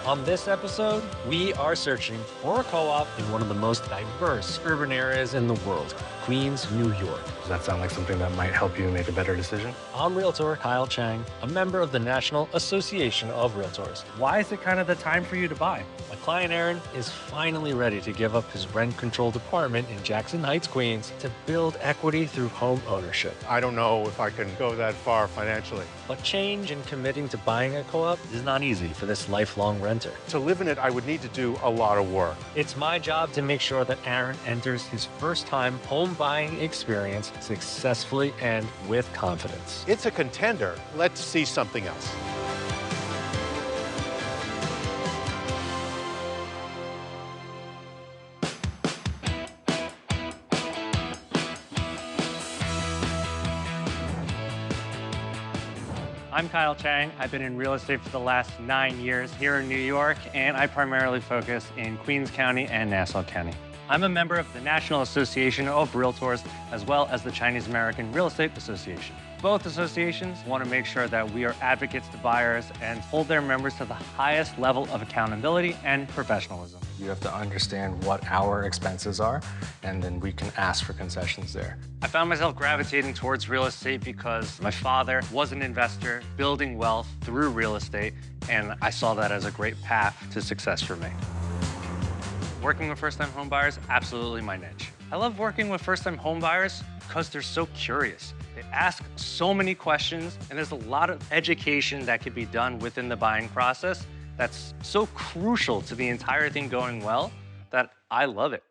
On this episode, we are searching for a co-op in one of the most diverse urban areas in the world, Queens, New York. Does that sound like something that might help you make a better decision? I'm Realtor Kyle Chang, a member of the National Association of REALTORs. Why is it kind of the time for you to buy? My client Aaron is finally ready to give up his rent-controlled apartment in Jackson Heights, Queens, to build equity through home ownership. I don't know if I can go that far financially. But change in committing to buying a co-op is not easy for this lifelong renter. To live in it, I would need to do a lot of work. It's my job to make sure that Aaron enters his first-time home buying experience successfully and with confidence. It's a contender. Let's see something else. I'm Kyle Chang. I've been in real estate for the last 9 years here in New York, and I primarily focus in Queens County and Nassau County. I'm a member of the National Association of REALTORs, as well as the Chinese American Real Estate Association. Both associations want to make sure that we are advocates to buyers and hold their members to the highest level of accountability and professionalism. You have to understand what our expenses are, and then we can ask for concessions there. I found myself gravitating towards real estate because my father was an investor building wealth through real estate, and I saw that as a great path to success for me. Working with first-time home buyers, absolutely my niche. I love working with first-time home buyers because they're so curious. They ask so many questions, and there's a lot of education that can be done within the buying process that's so crucial to the entire thing going well that I love it.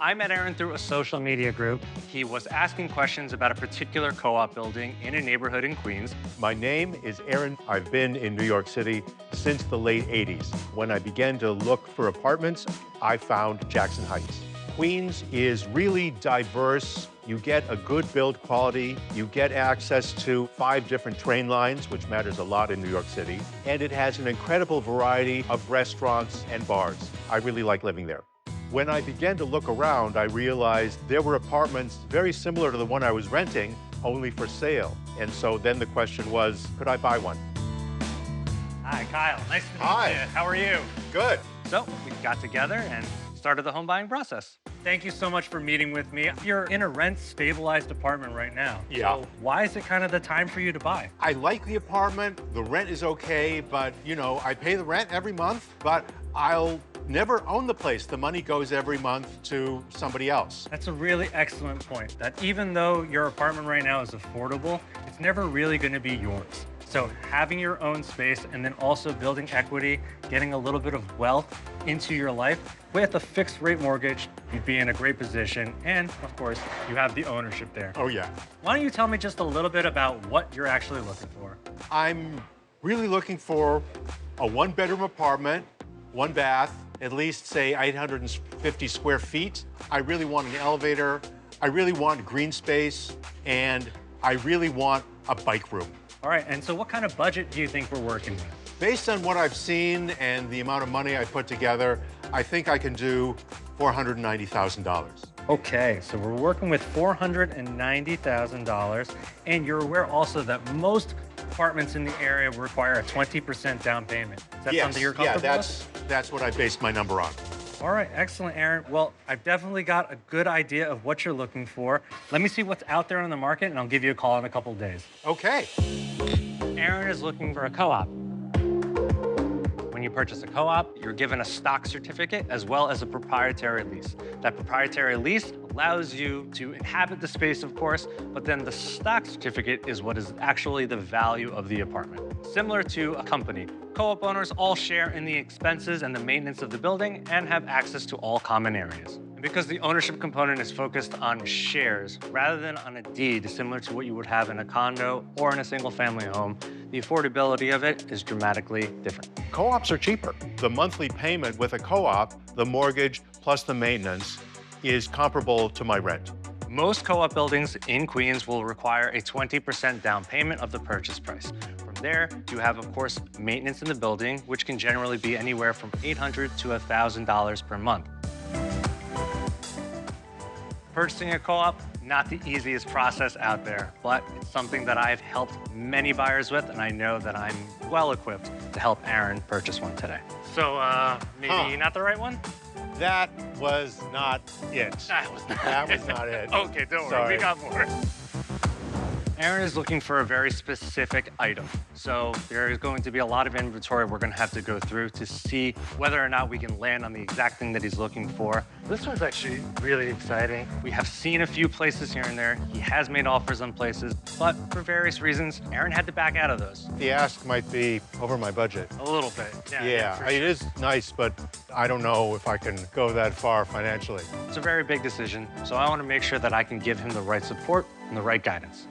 I met Aaron through a social media group. He was asking questions about a particular co-op building in a neighborhood in Queens. My name is Aaron. I've been in New York City since the late 80s. When I began to look for apartments, I found Jackson Heights. Queens is really diverse. You get a good build quality. You get access to 5 different train lines, which matters a lot in New York City. And it has an incredible variety of restaurants and bars. I really like living there. When I began to look around, I realized there were apartments very similar to the one I was renting, only for sale. And so then the question was, could I buy one? Hi, Kyle. Nice to meet Hi. you. How are you? Good. So we got together and started the home buying process. Thank you so much for meeting with me. You're in a rent-stabilized apartment right now. Yeah. So why is it kind of the time for you to buy? I like the apartment. The rent is okay, but you know, I pay the rent every month, but I'll never own the place. The money goes every month to somebody else. That's a really excellent point, that even though your apartment right now is affordable, it's never really going to be yours. So having your own space and then also building equity, getting a little bit of wealth into your life with a fixed rate mortgage, you'd be in a great position. And of course, you have the ownership there. Oh yeah. Why don't you tell me just a little bit about what you're actually looking for? I'm really looking for a 1-bedroom apartment, 1 bath, at least say 850 square feet. I really want an elevator. I really want green space, and I really want a bike room. All right, and so what kind of budget do you think we're working with? Based on what I've seen and the amount of money I put together, I think I can do $490,000. Okay, so we're working with $490,000, and you're aware also that most apartments in the area require a 20% down payment. Is that something you're comfortable with? That's what I based my number on. All right, excellent, Aaron. Well, I've definitely got a good idea of what you're looking for. Let me see what's out there on the market, and I'll give you a call in a couple of days. Okay. Aaron is looking for a co-op. When you purchase a co-op, you're given a stock certificate as well as a proprietary lease. That proprietary lease allows you to inhabit the space, of course, but then the stock certificate is what is actually the value of the apartment. Similar to a company, co-op owners all share in the expenses and the maintenance of the building and have access to all common areas. And because the ownership component is focused on shares rather than on a deed, similar to what you would have in a condo or in a single-family home, the affordability of it is dramatically different. Co-ops are cheaper. The monthly payment with a co-op, the mortgage plus the maintenance, is comparable to my rent. Most co-op buildings in Queens will require a 20% down payment of the purchase price. From there, you have, of course, maintenance in the building, which can generally be anywhere from $800 to $1,000 per month. Purchasing a co-op, not the easiest process out there, but it's something that I've helped many buyers with, and I know that I'm well equipped to help Aaron purchase one today. So maybe not the right one? That was not it. That was not That was not it. Okay, don't worry, Sorry. we got more. Aaron is looking for a very specific item. So there is going to be a lot of inventory we're going to have to go through to see whether or not we can land on the exact thing that he's looking for. This one's actually really exciting. We have seen a few places here and there. He has made offers on places, but for various reasons, Aaron had to back out of those. The ask might be over my budget. A little bit. Yeah, for it sure. is nice, but I don't know if I can go that far financially. It's a very big decision, so I want to make sure that I can give him the right support and the right guidance.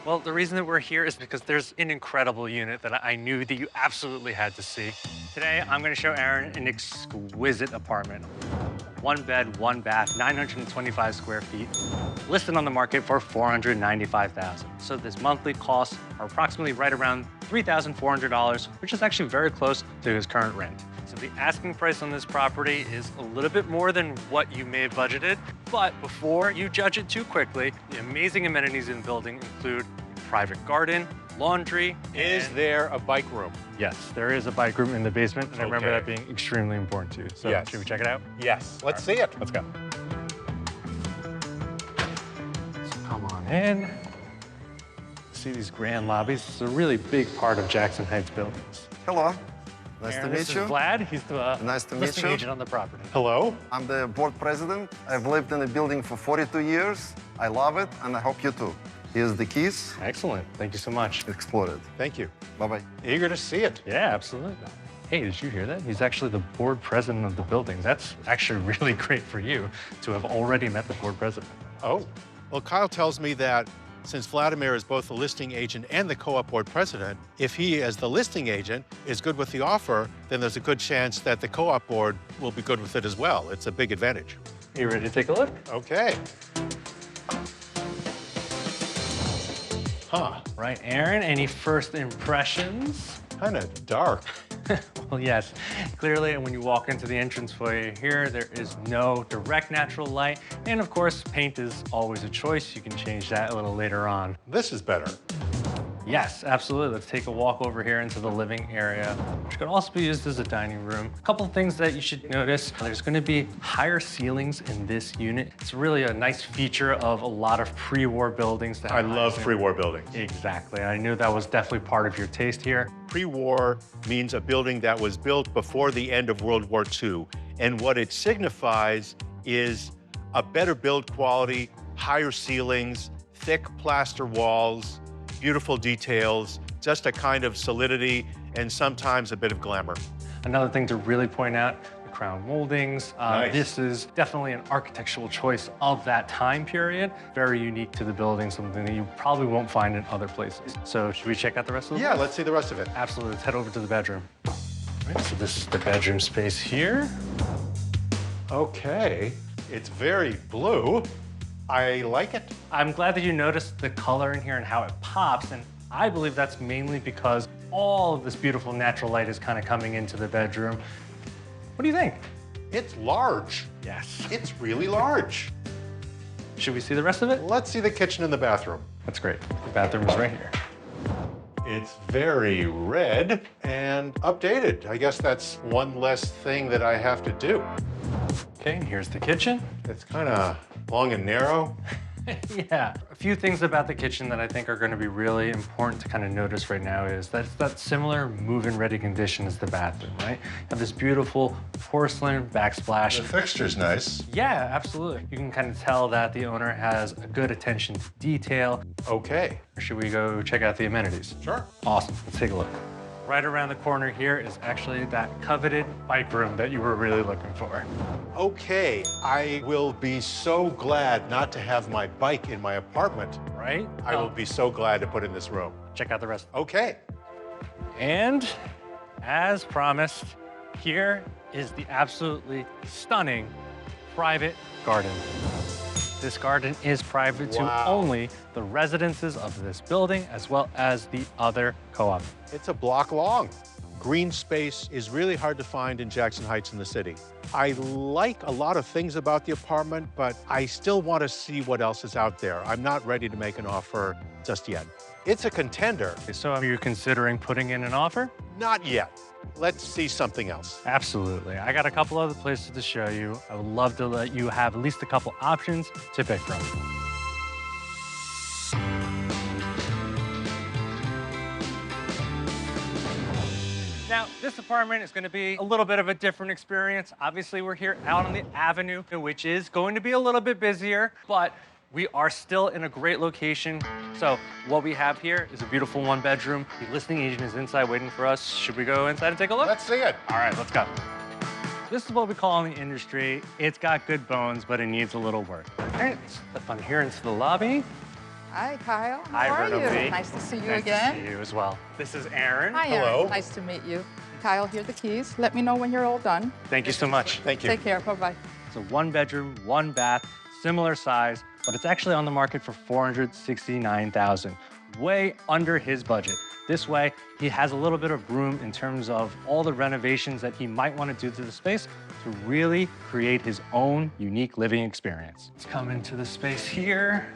Well, the reason that we're here is because there's an incredible unit that I knew that you absolutely had to see. Today, I'm going to show Aaron an exquisite apartment. 1 bed, 1 bath, 925 square feet, listed on the market for $495,000. So this monthly costs are approximately right around $3,400, which is actually very close to his current rent. So the asking price on this property is a little bit more than what you may have budgeted. But before you judge it too quickly, the amazing amenities in the building include private garden, laundry. Is there a bike room? Yes, there is a bike room in the basement, and I remember Okay. that being extremely important too. So Yes. should we check it out? Yes. Let's see it. Let's go. So come on in. See these grand lobbies? It's a really big part of Jackson Heights buildings. Hello. Nice Aaron, to this meet is you. Vlad. He's the Nice to meet listing you. agent on the property. Hello? I'm the board president. I've lived in the building for 42 years. I love it, and I hope you too. Here's the keys. Excellent. Thank you so much. Explore it. Thank you. Bye-bye. Eager to see it. Yeah, absolutely. Hey, did you hear that? He's actually the board president of the building. That's actually really great for you to have already met the board president. Oh. Well, Kyle tells me that since Vladimir is both the listing agent and the co-op board president, if he, as the listing agent, is good with the offer, then there's a good chance that the co-op board will be good with it as well. It's a big advantage. You ready to take a look? Okay. Huh. Right, Aaron, any first impressions? Kind of dark. Well, yes. Clearly, when you walk into the entrance foyer here, there is no direct natural light. And of course, paint is always a choice. You can change that a little later on. This is better. Yes, absolutely. Let's take a walk over here into the living area, which could also be used as a dining room. A couple of things that you should notice. There's going to be higher ceilings in this unit. It's really a nice feature of a lot of pre-war buildings. That I have high love ceilings. pre-war buildings. Exactly. I knew that was definitely part of your taste here. Pre-war means a building that was built before the end of World War II. And what it signifies is a better build quality, higher ceilings, thick plaster walls, beautiful details, just a kind of solidity and sometimes a bit of glamour. Another thing to really point out, the crown moldings. Nice. This is definitely an architectural choice of that time period. Very unique to the building, something that you probably won't find in other places. So should we check out the rest of the Yeah, let's see the rest of it. Absolutely. Let's head over to the bedroom. All right, so this is the bedroom space here. Okay, it's very blue. I like it. I'm glad that you noticed the color in here and how it pops, and I believe that's mainly because all of this beautiful natural light is kind of coming into the bedroom. What do you think? It's large. Yes. It's really large. Should we see the rest of it? Let's see the kitchen and the bathroom. That's great. The bathroom is right here. It's very red and updated. I guess that's one less thing that I have to do. Okay, and here's the kitchen. It's kind of long and narrow. Yeah. A few things about the kitchen that I think are going to be really important to kind of notice right now is that it's that similar move-in ready condition as the bathroom, right? You have this beautiful porcelain backsplash. The fixture's nice. Yeah, absolutely. You can kind of tell that the owner has a good attention to detail. Okay. Should we go check out the amenities? Sure. Awesome. Let's take a look. Right around the corner here is actually that coveted bike room that you were really looking for. Okay, I will be so glad not to have my bike in my apartment. Right? I will be so glad to put in this room. Check out the rest. Okay. And as promised, here is the absolutely stunning private garden. This garden is private to Wow. only the residences of this building as well as the other co-op. It's a block long. Green space is really hard to find in Jackson Heights in the city. I like a lot of things about the apartment, but I still want to see what else is out there. I'm not ready to make an offer just yet. It's a contender. So are you considering putting in an offer? Not yet. Let's see something else. Absolutely. I got a couple other places to show you. I would love to let you have at least a couple options to pick from. Now, this apartment is going to be a little bit of a different experience. Obviously, we're here out on the avenue, which is going to be a little bit busier, but we are still in a great location. So what we have here is a beautiful one-bedroom. The listing agent is inside waiting for us. Should we go inside and take a look? Let's see it. All right, let's go. This is what we call in the industry. It's got good bones, but it needs a little work. All right, let's step on here into the lobby. Hi, Kyle. Hi, How are Reno you? B. Nice to see you Nice again. to see you as well. This is Aaron. Hi, Hello. Aaron. Nice to meet you. Kyle, here are the keys. Let me know when you're all done. Thank you so much. Thank you. Take care. Bye-bye. It's a one-bedroom, one-bath, similar size, but it's actually on the market for $469,000, way under his budget. This way, he has a little bit of room in terms of all the renovations that he might want to do to the space to really create his own unique living experience. Let's come into the space here.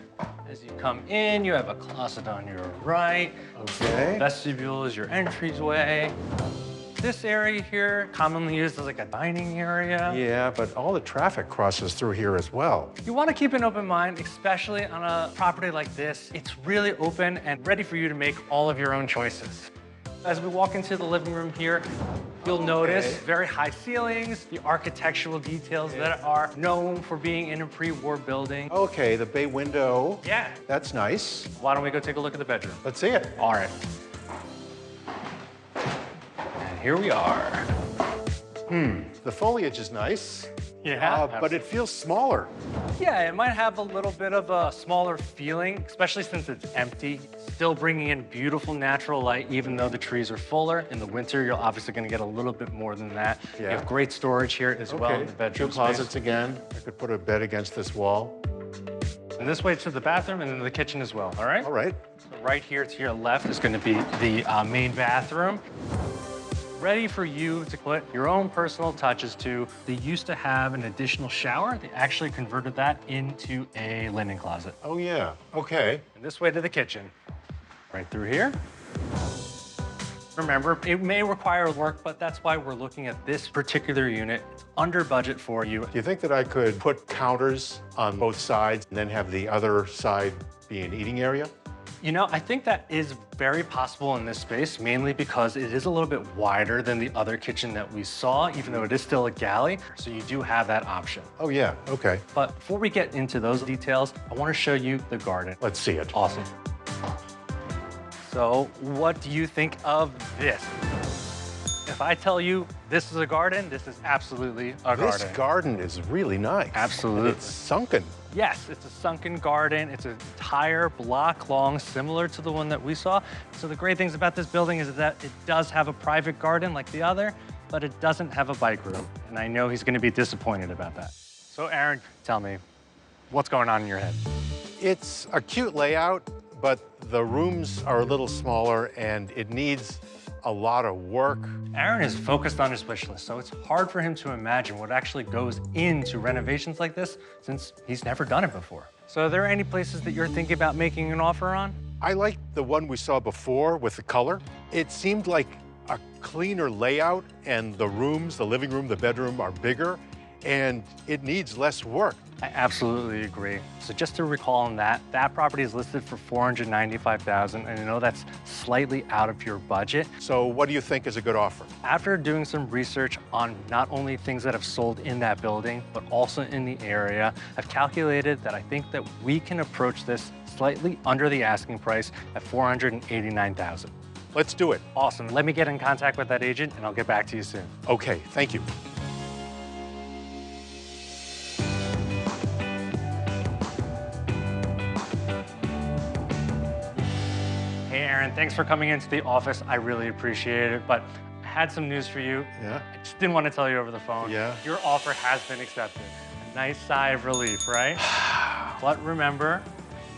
As you come in, you have a closet on your right. Okay. Vestibule is your entryway. This area here, commonly used as like a dining area. Yeah, but all the traffic crosses through here as well. You want to keep an open mind, especially on a property like this. It's really open and ready for you to make all of your own choices. As we walk into the living room here, you'll notice very high ceilings, the architectural details that are known for being in a pre-war building. Okay, the bay window. Yeah. That's nice. Why don't we go take a look at the bedroom? Let's see it. All right. And here we are. The foliage is nice. Yeah. But it feels smaller. Yeah, it might have a little bit of a smaller feeling, especially since it's empty. Still bringing in beautiful natural light, even though the trees are fuller. In the winter, you're obviously going to get a little bit more than that. Yeah. You have great storage here as well in the bedroom Two closets space. again. I could put a bed against this wall. And this way to the bathroom and then the kitchen as well, all right? All right. So right here to your left is going to be the main bathroom. Ready for you to put your own personal touches to. They used to have an additional shower. They actually converted that into a linen closet. Oh, yeah. Okay. And this way to the kitchen. Right through here. Remember, it may require work, but that's why we're looking at this particular unit. It's under budget for you. Do you think that I could put counters on both sides and then have the other side be an eating area? You know, I think that is very possible in this space, mainly because it is a little bit wider than the other kitchen that we saw, even though it is still a galley. So you do have that option. Oh, yeah. Okay. But before we get into those details, I want to show you the garden. Let's see it. Awesome. So what do you think of this? If I tell you this is a garden, this is absolutely a garden. This garden is really nice. Absolutely. And it's sunken. Yes, it's a sunken garden. It's an entire block long, similar to the one that we saw. So the great things about this building is that it does have a private garden like the other, but it doesn't have a bike room. And I know he's gonna be disappointed about that. So Aaron, tell me, what's going on in your head? It's a cute layout, but the rooms are a little smaller and it needs a lot of work. Aaron is focused on his wish list, so it's hard for him to imagine what actually goes into renovations like this since he's never done it before. So are there any places that you're thinking about making an offer on? I like the one we saw before with the color. It seemed like a cleaner layout and the rooms, the living room, the bedroom are bigger and it needs less work. I absolutely agree. So just to recall on that property is listed for $495,000, and I know that's slightly out of your budget. So what do you think is a good offer? After doing some research on not only things that have sold in that building, but also in the area, I've calculated that I think that we can approach this slightly under the asking price at $489,000. Let's do it. Awesome. Let me get in contact with that agent, and I'll get back to you soon. Okay, thank you. Hey, Aaron, thanks for coming into the office. I really appreciate it, but I had some news for you. Yeah? I just didn't want to tell you over the phone. Yeah? Your offer has been accepted. A nice sigh of relief, right? But remember,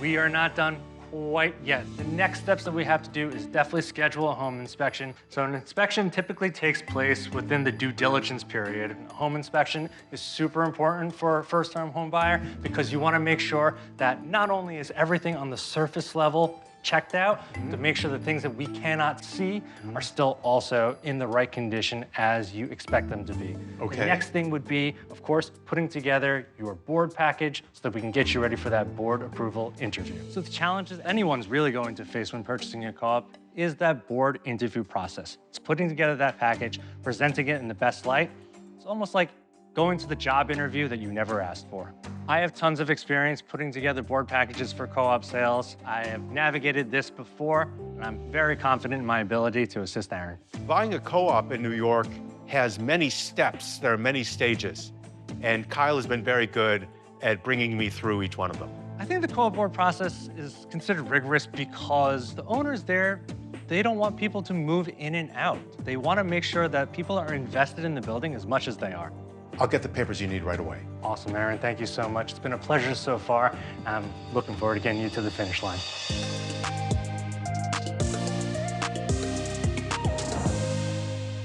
we are not done quite yet. The next steps that we have to do is definitely schedule a home inspection. So an inspection typically takes place within the due diligence period. A home inspection is super important for a first-time home buyer because you want to make sure that not only is everything on the surface level checked out, to make sure the things that we cannot see are still also in the right condition as you expect them to be. Okay. The next thing would be, of course, putting together your board package so that we can get you ready for that board approval interview. So the challenges anyone's really going to face when purchasing a co-op is that board interview process. It's putting together that package, presenting it in the best light. It's almost like going to the job interview that you never asked for. I have tons of experience putting together board packages for co-op sales. I have navigated this before, and I'm very confident in my ability to assist Aaron. Buying a co-op in New York has many steps. There are many stages. And Kyle has been very good at bringing me through each one of them. I think the co-op board process is considered rigorous because the owners there, they don't want people to move in and out. They want to make sure that people are invested in the building as much as they are. I'll get the papers you need right away. Awesome, Aaron. Thank you so much. It's been a pleasure so far. I'm looking forward to getting you to the finish line.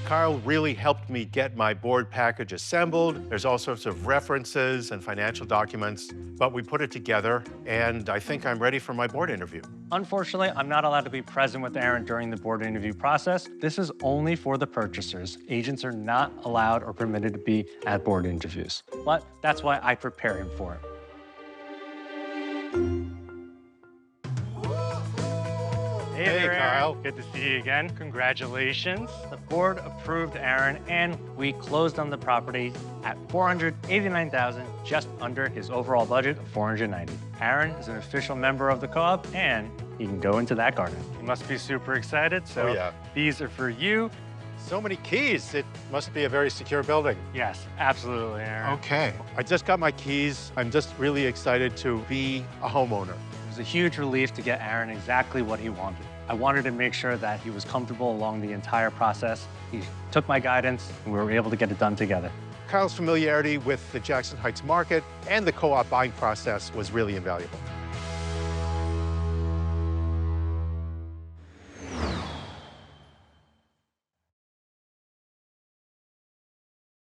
Kyle really helped me get my board package assembled. There's all sorts of references and financial documents, but we put it together, and I think I'm ready for my board interview. Unfortunately, I'm not allowed to be present with Aaron during the board interview process. This is only for the purchasers. Agents are not allowed or permitted to be at board interviews, but that's why I prepare him for it. Hey there, Kyle. Aaron. Good to see you again. Congratulations. The board approved Aaron, and we closed on the property at $489,000, just under his overall budget of $490,000. Aaron is an official member of the co-op, and he can go into that garden. You must be super excited, so Oh, yeah. these are for you. So many keys. It must be a very secure building. Yes, absolutely, Aaron. Okay. I just got my keys. I'm just really excited to be a homeowner. It was a huge relief to get Aaron exactly what he wanted. I wanted to make sure that he was comfortable along the entire process. He took my guidance, and we were able to get it done together. Kyle's familiarity with the Jackson Heights market and the co-op buying process was really invaluable.